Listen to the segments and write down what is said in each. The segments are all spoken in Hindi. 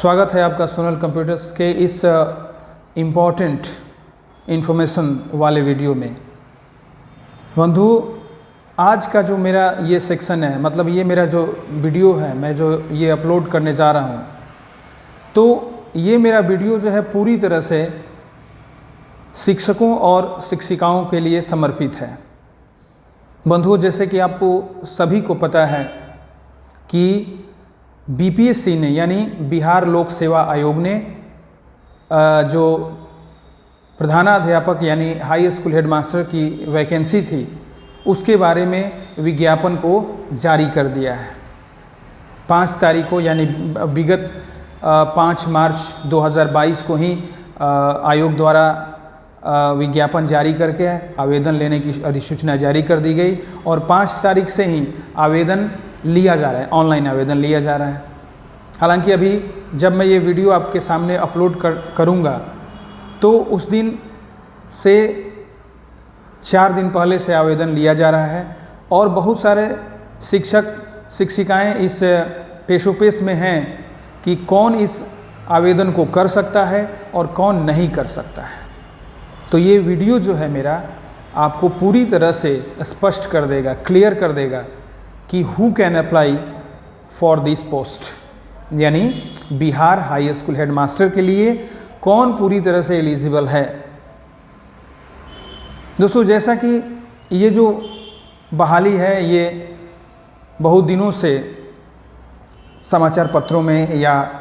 स्वागत है आपका सोनल कंप्यूटर्स के इस इम्पॉर्टेंट इन्फॉर्मेशन वाले वीडियो में। बंधु, आज का जो मेरा ये सेक्शन है, मतलब ये मेरा जो वीडियो है, मैं जो ये अपलोड करने जा रहा हूँ, तो ये मेरा वीडियो जो है पूरी तरह से शिक्षकों और शिक्षिकाओं के लिए समर्पित है। बंधुओं, जैसे कि आपको सभी को पता है कि बीपीएससी ने यानी बिहार लोक सेवा आयोग ने जो प्रधानाध्यापक यानी हाई स्कूल हेडमास्टर की वैकेंसी थी, उसके बारे में विज्ञापन को जारी कर दिया है। 5 तारीख को यानी विगत 5 मार्च 2022 को ही आयोग द्वारा विज्ञापन जारी करके आवेदन लेने की अधिसूचना जारी कर दी गई और 5 तारीख से ही आवेदन लिया जा रहा है, ऑनलाइन आवेदन लिया जा रहा है। हालांकि अभी जब मैं ये वीडियो आपके सामने अपलोड करूँगा तो उस दिन से 4 दिन पहले से आवेदन लिया जा रहा है और बहुत सारे शिक्षक शिक्षिकाएं इस पेशोपेश में हैं कि कौन इस आवेदन को कर सकता है और कौन नहीं कर सकता है। तो ये वीडियो जो है मेरा आपको पूरी तरह से स्पष्ट कर देगा, क्लियर कर देगा कि who can apply for this post, यानी बिहार हाई स्कूल हेडमास्टर के लिए कौन पूरी तरह से एलिजिबल है। दोस्तों, जैसा कि ये जो बहाली है, ये बहुत दिनों से समाचार पत्रों में या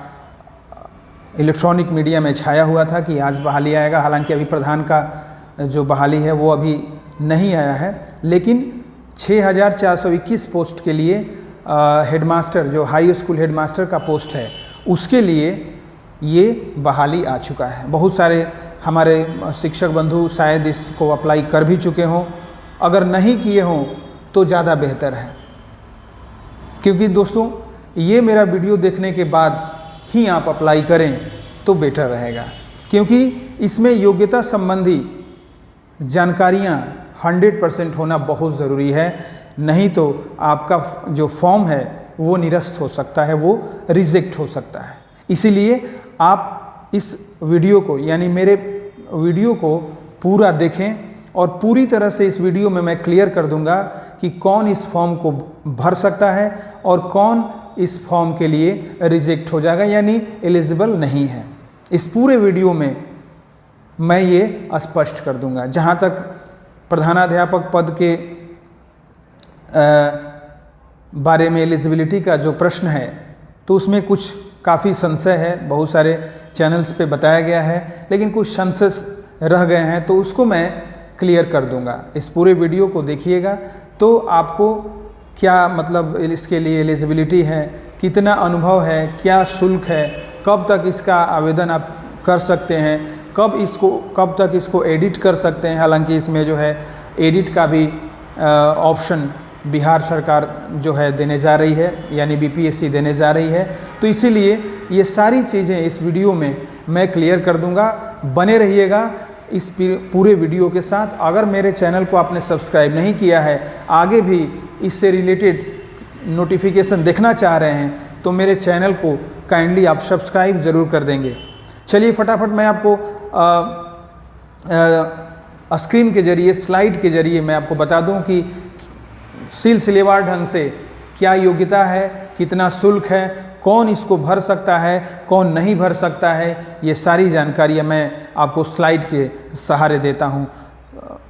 इलेक्ट्रॉनिक मीडिया में छाया हुआ था कि आज बहाली आएगा। हालांकि अभी प्रधान का जो बहाली है वो अभी नहीं आया है, लेकिन 6421 पोस्ट के लिए हेडमास्टर, जो हाई स्कूल हेडमास्टर का पोस्ट है, उसके लिए ये बहाली आ चुका है। बहुत सारे हमारे शिक्षक बंधु शायद इसको अप्लाई कर भी चुके हों, अगर नहीं किए हों तो ज़्यादा बेहतर है, क्योंकि दोस्तों ये मेरा वीडियो देखने के बाद ही आप अप्लाई करें तो बेटर रहेगा, क्योंकि इसमें योग्यता संबंधी जानकारियाँ 100% होना बहुत ज़रूरी है। नहीं तो आपका जो फॉर्म है वो निरस्त हो सकता है, वो रिजेक्ट हो सकता है। इसीलिए आप इस वीडियो को यानी मेरे वीडियो को पूरा देखें और पूरी तरह से इस वीडियो में मैं क्लियर कर दूंगा कि कौन इस फॉर्म को भर सकता है और कौन इस फॉर्म के लिए रिजेक्ट हो जाएगा यानी एलिजिबल नहीं है। इस पूरे वीडियो में मैं ये स्पष्ट कर दूंगा। जहाँ तक प्रधानाध्यापक पद के बारे में एलिजिबिलिटी का जो प्रश्न है, तो उसमें कुछ काफ़ी संशय है, बहुत सारे चैनल्स पे बताया गया है, लेकिन कुछ संशय रह गए हैं, तो उसको मैं क्लियर कर दूंगा। इस पूरे वीडियो को देखिएगा तो आपको क्या मतलब इसके लिए एलिजिबिलिटी है, कितना अनुभव है, क्या शुल्क है, कब तक इसका आवेदन आप कर सकते हैं, कब तक इसको एडिट कर सकते हैं। हालांकि इसमें जो है एडिट का भी ऑप्शन बिहार सरकार जो है देने जा रही है, यानी बीपीएससी देने जा रही है। तो इसीलिए ये सारी चीज़ें इस वीडियो में मैं क्लियर कर दूंगा। बने रहिएगा इस पूरे वीडियो के साथ। अगर मेरे चैनल को आपने सब्सक्राइब नहीं किया है, आगे भी इससे रिलेटेड नोटिफिकेशन देखना चाह रहे हैं, तो मेरे चैनल को काइंडली आप सब्सक्राइब ज़रूर कर देंगे। चलिए फटाफट मैं आपको स्क्रीन के जरिए, स्लाइड के जरिए मैं आपको बता दूं कि सिलसिलेवार ढंग से क्या योग्यता है, कितना शुल्क है, कौन इसको भर सकता है, कौन नहीं भर सकता है। ये सारी जानकारियाँ मैं आपको स्लाइड के सहारे देता हूँ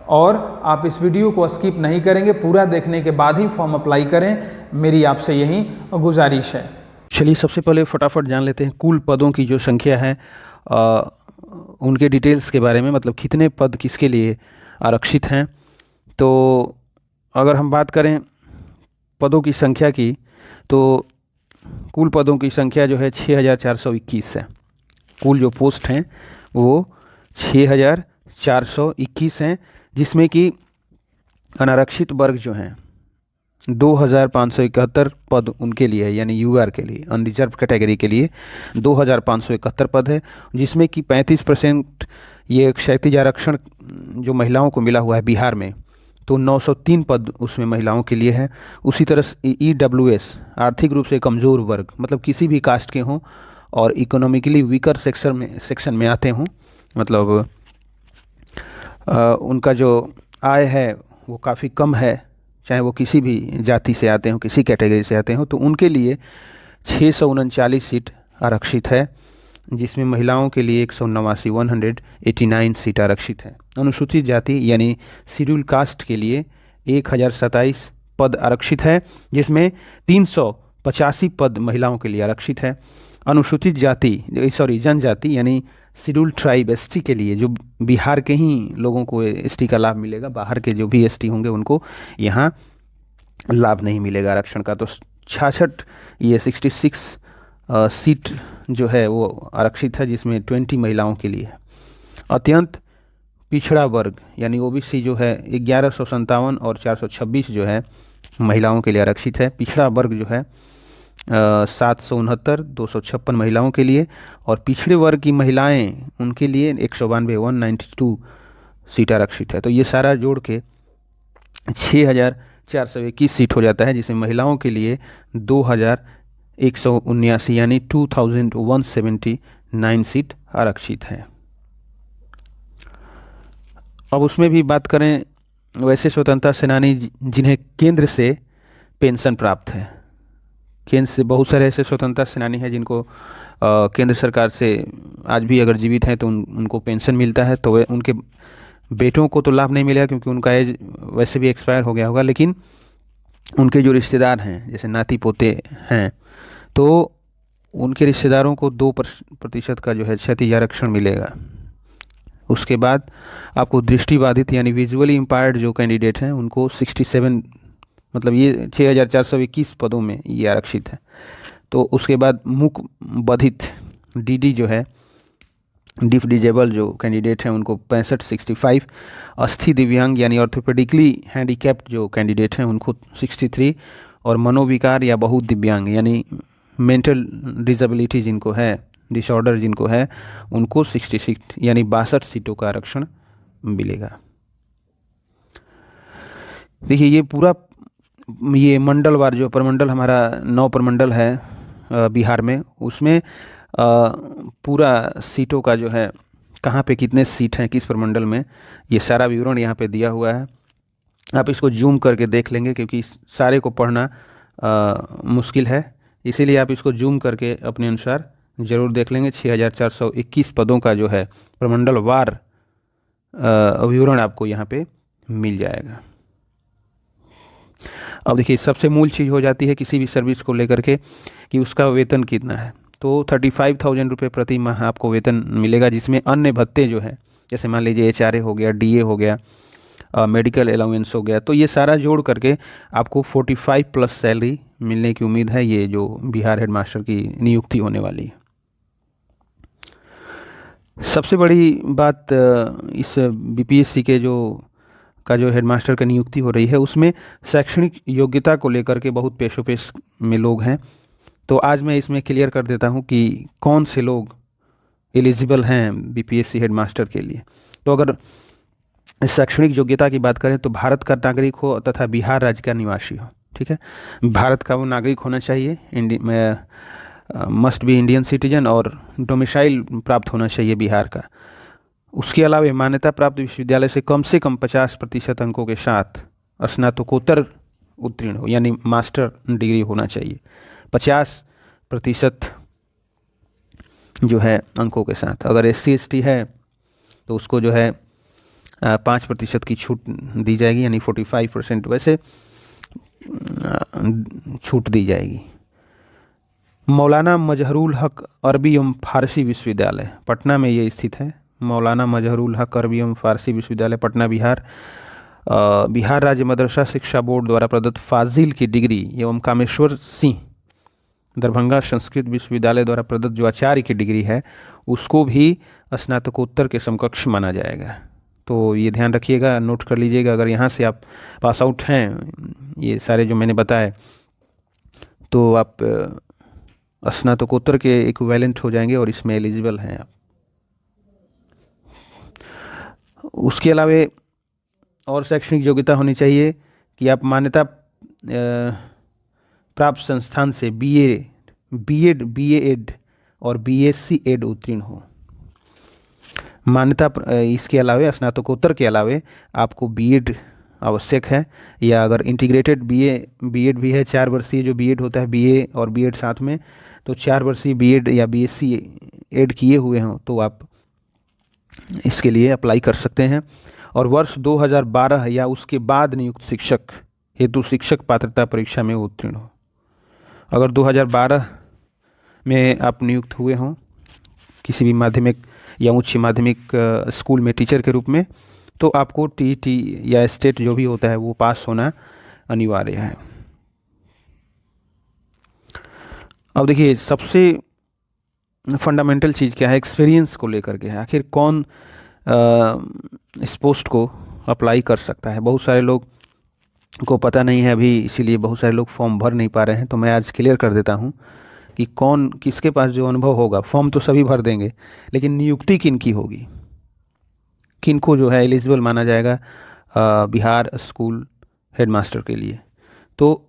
और आप इस वीडियो को स्किप नहीं करेंगे, पूरा देखने के बाद ही फॉर्म अप्लाई करें, मेरी आपसे यही गुजारिश है। चलिए सबसे पहले फटाफट जान लेते हैं कुल पदों की जो संख्या है, उनके डिटेल्स के बारे में, मतलब कितने पद किसके लिए आरक्षित हैं। तो अगर हम बात करें पदों की संख्या की, तो कुल पदों की संख्या जो है 6421 है। कुल जो पोस्ट हैं वो 6421 हैं, जिसमें कि अनारक्षित वर्ग जो हैं 2571 पद उनके लिए है, यानी यूआर के लिए, अनरिजर्व कैटेगरी के लिए 2571 पद है, जिसमें कि 35% ये क्षैतिज आरक्षण जो महिलाओं को मिला हुआ है बिहार में, तो 903 पद उसमें महिलाओं के लिए है। उसी तरह EWS आर्थिक रूप से कमज़ोर वर्ग, मतलब किसी भी कास्ट के हों और इकोनॉमिकली वीकर सेक्शन में आते हों, मतलब उनका जो आय है वो काफ़ी कम है, चाहे वो किसी भी जाति से आते हों, किसी कैटेगरी से आते हों, तो उनके लिए 639 सीट आरक्षित है, जिसमें महिलाओं के लिए 189 सीट आरक्षित है। अनुसूचित जाति यानी शेड्यूल कास्ट के लिए 1027 पद आरक्षित है, जिसमें 385 पद महिलाओं के लिए आरक्षित है। अनुसूचित जनजाति यानी शेड्यूल ट्राइब एसटी के लिए, जो बिहार के ही लोगों को एसटी का लाभ मिलेगा, बाहर के जो भी एसटी होंगे उनको यहाँ लाभ नहीं मिलेगा आरक्षण का। तो 66 सीट जो है वो आरक्षित है, जिसमें 20 महिलाओं के लिए है। अत्यंत पिछड़ा वर्ग यानी ओबीसी जो है 1157 और 426 जो है महिलाओं के लिए आरक्षित है। पिछड़ा वर्ग जो है 769 256 महिलाओं के लिए, और पिछड़े वर्ग की महिलाएं उनके लिए 192 सीट आरक्षित है। तो ये सारा जोड़ के 6421 सीट हो जाता है, जिसमें महिलाओं के लिए 2179 यानी 2179 सीट आरक्षित है। अब उसमें भी बात करें, वैसे स्वतंत्रता सेनानी जिन्हें केंद्र से पेंशन प्राप्त है, केंद्र से बहुत सारे ऐसे स्वतंत्रता सेनानी हैं जिनको केंद्र सरकार से आज भी अगर जीवित हैं तो उनको पेंशन मिलता है। तो उनके बेटों को तो लाभ नहीं मिलेगा क्योंकि उनका एज वैसे भी एक्सपायर हो गया होगा, लेकिन उनके जो रिश्तेदार हैं जैसे नाती पोते हैं, तो उनके रिश्तेदारों को 2% का जो है क्षति आरक्षण मिलेगा। उसके बाद आपको दृष्टिबाधित यानी विजुअली इम्पायर्ड जो कैंडिडेट हैं उनको 67 मतलब ये 6421 पदों में ये आरक्षित है। तो उसके बाद मूक बधिर डीडी जो है डिफ डिजेबल जो कैंडिडेट हैं उनको 65 अस्थि दिव्यांग यानी ऑर्थोपेडिकली हैंडीकैप्ड जो कैंडिडेट हैं उनको 63 और मनोविकार या बहुत दिव्यांग यानी मेंटल डिसेबिलिटी जिनको है, डिसऑर्डर जिनको है, उनको 66 यानी 62 सीटों का आरक्षण मिलेगा। देखिए ये पूरा ये मंडलवार जो प्रमंडल हमारा 9 प्रमंडल है बिहार में, उसमें पूरा सीटों का जो है कहाँ पे कितने सीट हैं किस प्रमंडल में, ये सारा विवरण यहाँ पे दिया हुआ है। आप इसको जूम करके देख लेंगे क्योंकि सारे को पढ़ना मुश्किल है, इसीलिए आप इसको जूम करके अपने अनुसार ज़रूर देख लेंगे। 6421 पदों का जो है प्रमंडल वार विवरण आपको यहाँ पे मिल जाएगा। अब देखिए सबसे मूल चीज़ हो जाती है किसी भी सर्विस को लेकर के कि उसका वेतन कितना है। तो 35,000 रुपये प्रति माह आपको वेतन मिलेगा, जिसमें अन्य भत्ते जो है जैसे मान लीजिए HRA हो गया, DA हो गया, मेडिकल अलाउंस हो गया, तो ये सारा जोड़ करके आपको 45+ सैलरी मिलने की उम्मीद है, ये जो बिहार हेडमास्टर की नियुक्ति होने वाली है। सबसे बड़ी बात इस BPSC के जो हेडमास्टर का नियुक्ति हो रही है उसमें शैक्षणिक योग्यता को लेकर के बहुत पेशोपेश में लोग हैं। तो आज मैं इसमें क्लियर कर देता हूं कि कौन से लोग एलिजिबल हैं BPSC हेडमास्टर के लिए। तो अगर शैक्षणिक योग्यता की बात करें तो भारत का नागरिक हो तथा बिहार राज्य का निवासी हो, ठीक है। भारत का वो नागरिक होना चाहिए, मस्ट बी इंडियन सिटीजन, और डोमिसाइल प्राप्त होना चाहिए बिहार का। उसके अलावा मान्यता प्राप्त विश्वविद्यालय से कम 50% अंकों के साथ स्नातकोत्तर उत्तीर्ण हो यानी मास्टर डिग्री होना चाहिए 50% जो है अंकों के साथ। अगर SC ST है तो उसको जो है 5% की छूट दी जाएगी यानी 45% वैसे छूट दी जाएगी। मौलाना मजहरुल हक अरबी एवं फारसी विश्वविद्यालय पटना में ये स्थित है। मौलाना मजहरुल हक अरबी एवं फारसी विश्वविद्यालय पटना बिहार, बिहार राज्य मदरसा शिक्षा बोर्ड द्वारा प्रदत्त फाजिल की डिग्री एवं कामेश्वर सिंह दरभंगा संस्कृत विश्वविद्यालय द्वारा प्रदत्त जो आचार्य की डिग्री है उसको भी स्नातकोत्तर के समकक्ष माना जाएगा। तो ये ध्यान रखिएगा, नोट कर लीजिएगा। अगर यहाँ से आप पास आउट हैं ये सारे जो मैंने बताए तो आप स्नातकोत्तर के इक्विवेलेंट हो जाएंगे और इसमें एलिजिबल हैं आप। उसके अलावा और शैक्षणिक योग्यता होनी चाहिए कि आप मान्यता प्राप्त संस्थान से BA, BEd और बीएससी एड उत्तीर्ण हो। मान्यता इसके अलावे स्नातकोत्तर के अलावे आपको बीएड आवश्यक है, या अगर इंटीग्रेटेड बीएड भी है 4 वर्षीय जो बीएड होता है, बीए और बीएड साथ में, तो 4 वर्षीय बीएड या बीएससी एड किए हुए हों तो आप इसके लिए अप्लाई कर सकते हैं। और वर्ष 2012 या उसके बाद नियुक्त शिक्षक हेतु शिक्षक पात्रता परीक्षा में उत्तीर्ण हो। अगर 2012 में आप नियुक्त हुए हों किसी भी माध्यमिक या उच्च माध्यमिक स्कूल में टीचर के रूप में, तो आपको टीईटी या स्टेट जो भी होता है वो पास होना अनिवार्य है। अब देखिए सबसे फंडामेंटल चीज़ क्या है, एक्सपीरियंस को लेकर के है। आखिर कौन इस पोस्ट को अप्लाई कर सकता है। बहुत सारे लोग को पता नहीं है अभी, इसीलिए बहुत सारे लोग फॉर्म भर नहीं पा रहे हैं। तो मैं आज क्लियर कर देता हूं कि कौन किसके पास जो अनुभव होगा। फॉर्म तो सभी भर देंगे, लेकिन नियुक्ति किन की होगी, किन को जो है एलिजिबल माना जाएगा बिहार स्कूल हेडमास्टर के लिए। तो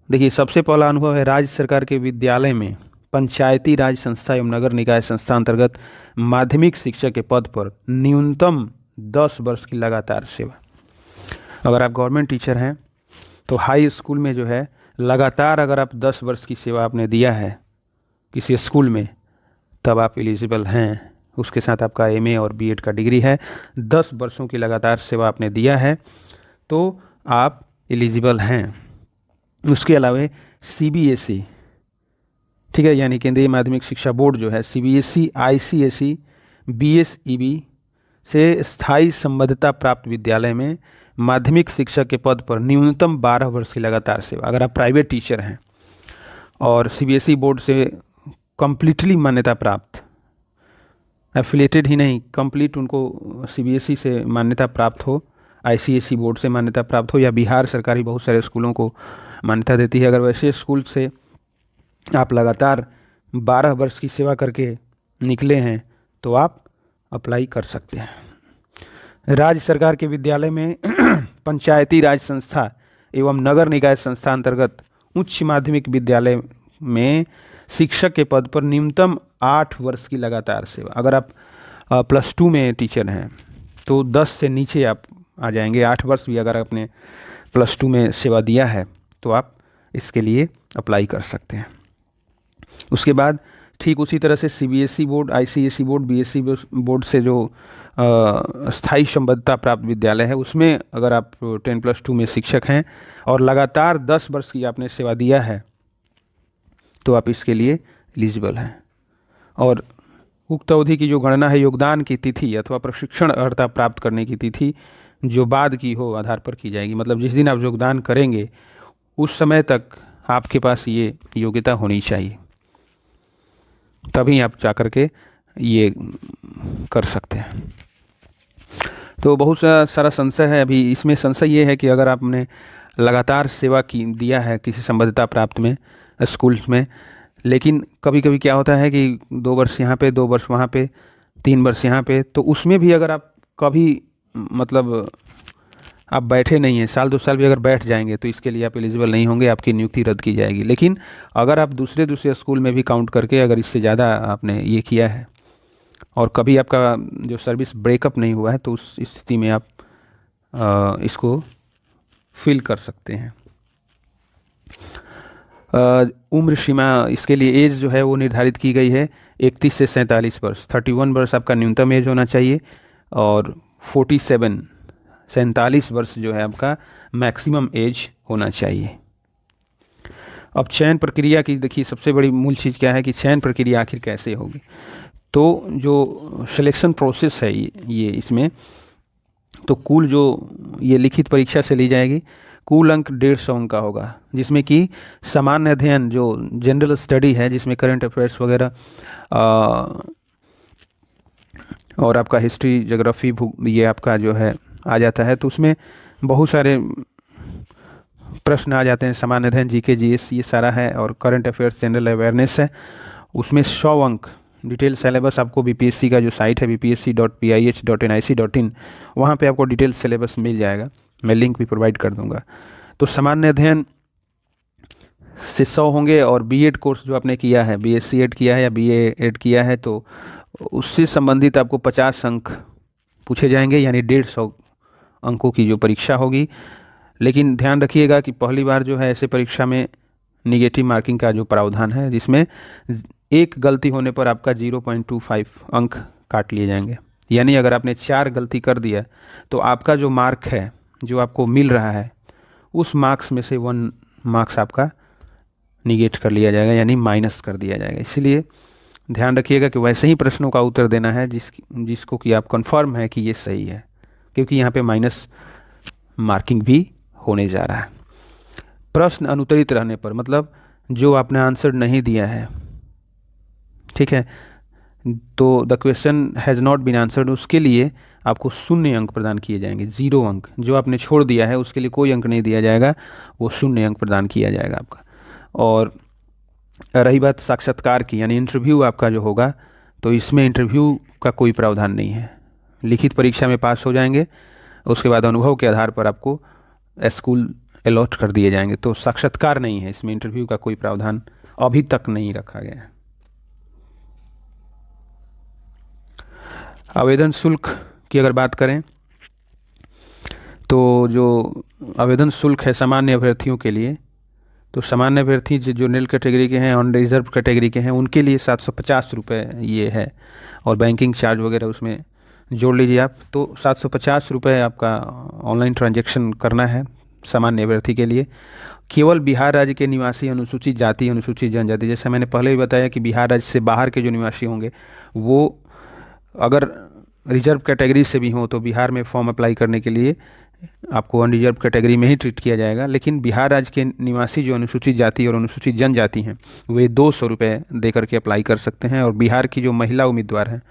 देखिए सबसे पहला अनुभव है राज्य सरकार के विद्यालय में पंचायती राज संस्था एवं नगर निकाय संस्था अंतर्गत माध्यमिक शिक्षक के पद पर न्यूनतम 10 वर्ष की लगातार सेवा। अगर आप गवर्नमेंट टीचर हैं तो हाई स्कूल में जो है लगातार अगर आप 10 वर्ष की सेवा आपने दिया है किसी स्कूल में, तब आप एलिजिबल हैं। उसके साथ आपका एमए और बीएड का डिग्री है, 10 वर्षों की लगातार सेवा आपने दिया है तो आप एलिजिबल हैं। उसके अलावा सीबीएसई, ठीक है, यानी केंद्रीय माध्यमिक शिक्षा बोर्ड जो है, सीबीएसई, आईसीएसई, बीएसईबी से स्थायी संबद्धता प्राप्त विद्यालय में माध्यमिक शिक्षक के पद पर न्यूनतम 12 वर्ष की लगातार सेवा। अगर आप प्राइवेट टीचर हैं और सीबीएसई बोर्ड से कंप्लीटली मान्यता प्राप्त, एफिलिएटेड ही नहीं, कंप्लीट उनको सीबीएसई से मान्यता प्राप्त हो, आईसीएसई बोर्ड से मान्यता प्राप्त हो, या बिहार सरकारी बहुत सारे स्कूलों को मान्यता देती है, अगर वैसे स्कूल से आप लगातार 12 वर्ष की सेवा करके निकले हैं तो आप अप्लाई कर सकते हैं। राज्य सरकार के विद्यालय में पंचायती राज संस्था एवं नगर निकाय संस्था अंतर्गत उच्च माध्यमिक विद्यालय में शिक्षक के पद पर न्यूनतम 8 वर्ष की लगातार सेवा। अगर आप +2 में टीचर हैं तो 10 से नीचे आप आ जाएंगे। 8 वर्ष भी अगर आपने +2 में सेवा दिया है तो आप इसके लिए अप्लाई कर सकते हैं। उसके बाद ठीक उसी तरह से CBSE board, ICSE board, BSE board से जो स्थायी संबद्धता प्राप्त विद्यालय है उसमें अगर आप 10+2 में शिक्षक हैं और लगातार 10 वर्ष की आपने सेवा दिया है तो आप इसके लिए एलिजिबल हैं। और उक्त अवधि की जो गणना है योगदान की तिथि अथवा प्रशिक्षण अर्हता प्राप्त करने की तिथि जो बाद की हो आधार पर की जाएगी। मतलब जिस दिन आप योगदान करेंगे उस समय तक आपके पास ये योग्यता होनी चाहिए, तभी आप जा कर के ये कर सकते हैं। तो बहुत सारा संशय है अभी इसमें। संशय ये है कि अगर आपने लगातार सेवा की दिया है किसी संबद्धता प्राप्त में स्कूल्स में, लेकिन कभी कभी क्या होता है कि 2 वर्ष यहाँ पे, 2 वर्ष वहाँ पे, 3 वर्ष यहाँ पे, तो उसमें भी अगर आप कभी मतलब आप बैठे नहीं हैं, साल 2 साल भी अगर बैठ जाएंगे तो इसके लिए आप एलिजिबल नहीं होंगे, आपकी नियुक्ति रद्द की जाएगी। लेकिन अगर आप दूसरे स्कूल में भी काउंट करके अगर इससे ज़्यादा आपने ये किया है और कभी आपका जो सर्विस ब्रेकअप नहीं हुआ है तो उस स्थिति में आप इसको फिल कर सकते हैं। उम्र सीमा इसके लिए एज जो है वो निर्धारित की गई है 31 से 47 वर्ष। 31 वर्ष आपका न्यूनतम एज होना चाहिए और 47 वर्ष जो है आपका मैक्सिमम एज होना चाहिए। अब चयन प्रक्रिया की देखिए सबसे बड़ी मूल चीज़ क्या है कि चयन प्रक्रिया आखिर कैसे होगी। तो जो सिलेक्शन प्रोसेस है ये इसमें तो कुल जो ये लिखित परीक्षा से ली जाएगी, कुल अंक 150 अंक का होगा, जिसमें कि सामान्य अध्ययन जो जनरल स्टडी है जिसमें करंट अफेयर्स वगैरह और आपका हिस्ट्री, ज्योग्राफी, ये आपका जो है आ जाता है, तो उसमें बहुत सारे प्रश्न आ जाते हैं। सामान्य अध्ययन, जीके, जीएस ये सारा है और करंट अफेयर्स, जनरल अवेयरनेस है। उसमें 100 अंक डिटेल सिलेबस आपको बीपीएससी का जो साइट है bpsc.pih.nic.in वहाँ पे आपको डिटेल सिलेबस मिल जाएगा, मैं लिंक भी प्रोवाइड कर दूंगा। तो सामान्य अध्ययन से 100 होंगे, और बीएड कोर्स जो आपने किया है, बीएससी एड किया है या बीए एड किया है, तो उससे संबंधित आपको 50 अंक पूछे जाएंगे, यानी 150 अंकों की जो परीक्षा होगी। लेकिन ध्यान रखिएगा कि पहली बार जो है ऐसे परीक्षा में निगेटिव मार्किंग का जो प्रावधान है, जिसमें एक गलती होने पर आपका 0.25 अंक काट लिए जाएंगे। यानी अगर आपने 4 गलती कर दिया तो आपका जो मार्क है, जो आपको मिल रहा है, उस मार्क्स में से 1 मार्क्स आपका निगेट कर लिया जाएगा, यानी माइनस कर दिया जाएगा। इसलिए ध्यान रखिएगा कि वैसे ही प्रश्नों का उत्तर देना है जिसको कि आप कंफर्म है कि ये सही है, क्योंकि यहाँ पे माइनस मार्किंग भी होने जा रहा है। प्रश्न अनुत्तरित रहने पर, मतलब जो आपने आंसर नहीं दिया है, ठीक है, तो the question has not been answered, उसके लिए आपको 0 अंक प्रदान किए जाएंगे, 0 अंक। जो आपने छोड़ दिया है उसके लिए कोई अंक नहीं दिया जाएगा, वो 0 अंक प्रदान किया जाएगा आपका। और रही बात साक्षात्कार की, यानी इंटरव्यू आपका जो होगा, तो इसमें इंटरव्यू का कोई प्रावधान नहीं है। लिखित परीक्षा में पास हो जाएंगे, उसके बाद अनुभव के आधार पर आपको स्कूल अलॉट कर दिए जाएंगे। तो साक्षात्कार नहीं है इसमें, इंटरव्यू का कोई प्रावधान अभी तक नहीं रखा गया है। आवेदन शुल्क की अगर बात करें तो जो आवेदन शुल्क है सामान्य अभ्यर्थियों के लिए, तो सामान्य अभ्यर्थी जो जनरल कैटेगरी के हैं, ऑन रिजर्व कैटेगरी के हैं, उनके लिए 750 रुपये ये है, और बैंकिंग चार्ज वगैरह उसमें जोड़ लीजिए आप, तो 750 रुपये आपका ऑनलाइन ट्रांजैक्शन करना है सामान्य अभ्यर्थी के लिए। केवल बिहार राज्य के निवासी, अनुसूचित जाति, अनुसूचित जनजाति, जैसा मैंने पहले भी बताया कि बिहार राज्य से बाहर के जो निवासी होंगे, वो अगर रिजर्व कैटेगरी से भी हों तो बिहार में फॉर्म अप्लाई करने के लिए आपको अनरिजर्व कैटेगरी में ही ट्रीट किया जाएगा। लेकिन बिहार राज्य के निवासी जो अनुसूचित जाति और अनुसूचित जनजाति हैं, वे 200 रुपये दे करके अप्लाई कर सकते हैं। और बिहार की जो महिला उम्मीदवार हैं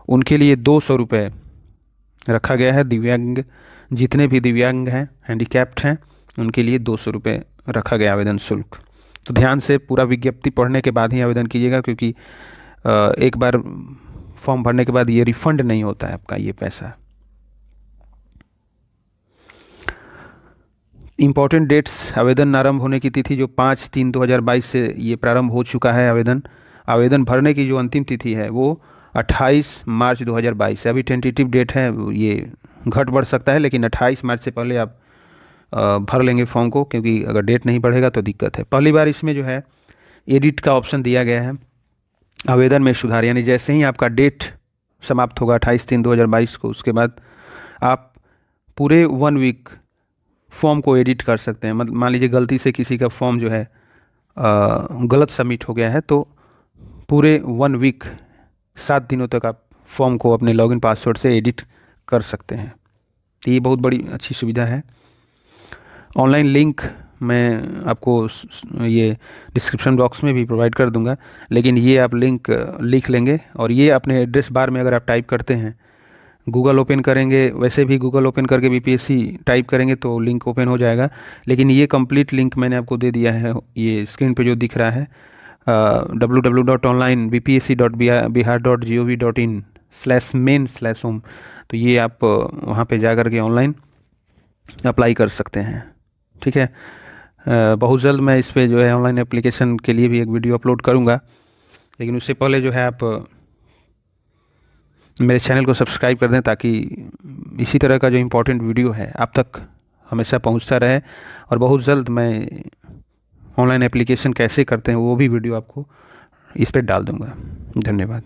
उनके लिए 200 रुपये रखा गया है। दिव्यांग, जितने भी दिव्यांग हैं, हैंडीकैप्ड हैं, उनके लिए 200 रुपये रखा गया आवेदन शुल्क। तो ध्यान से पूरा विज्ञप्ति पढ़ने के बाद ही आवेदन कीजिएगा, क्योंकि एक बार फॉर्म भरने के बाद ये रिफंड नहीं होता है आपका ये पैसा। इम्पॉर्टेंट डेट्स, आवेदन आरंभ होने की तिथि जो 5/3/2022 से ये प्रारंभ हो चुका है आवेदन। आवेदन भरने की जो अंतिम तिथि है वो 28 मार्च 2022 है। अभी टेंटेटिव डेट है, ये घट बढ़ सकता है, लेकिन 28 मार्च से पहले आप भर लेंगे फॉर्म को, क्योंकि अगर डेट नहीं बढ़ेगा तो दिक्कत है। पहली बार इसमें जो है एडिट का ऑप्शन दिया गया है, आवेदन में सुधार, यानी जैसे ही आपका डेट समाप्त होगा 28/3/2022 को, उसके बाद आप पूरे 1 वीक फॉर्म को एडिट कर सकते हैं। मतलब मान लीजिए गलती से किसी का फॉर्म जो है गलत सबमिट हो गया है, तो पूरे 1 वीक 7 दिनों तक आप फॉर्म को अपने लॉगिन पासवर्ड से एडिट कर सकते हैं। तो ये बहुत बड़ी अच्छी सुविधा है। ऑनलाइन लिंक मैं आपको ये डिस्क्रिप्शन बॉक्स में भी प्रोवाइड कर दूंगा, लेकिन ये आप लिंक लिख लेंगे, और ये अपने एड्रेस बार में अगर आप टाइप करते हैं, गूगल ओपन करेंगे, वैसे भी गूगल ओपन करके बीपीएससी टाइप करेंगे तो लिंक ओपन हो जाएगा, लेकिन ये कंप्लीट लिंक मैंने आपको दे दिया है, ये स्क्रीन पे जो दिख रहा है www.onlinebpsc.bihar.gov.in/main/home, तो ये आप वहाँ पे जा कर के ऑनलाइन अप्लाई कर सकते हैं। ठीक है, बहुत जल्द मैं इस पे जो है ऑनलाइन एप्लीकेशन के लिए भी एक वीडियो अपलोड करूँगा, लेकिन उससे पहले जो है आप मेरे चैनल को सब्सक्राइब कर दें, ताकि इसी तरह का जो इम्पोर्टेंट वीडियो है आप तक हमेशा पहुंचता रहे। और बहुत जल्द मैं ऑनलाइन एप्लीकेशन कैसे करते हैं वो भी वीडियो आपको इस पर डाल दूंगा। धन्यवाद।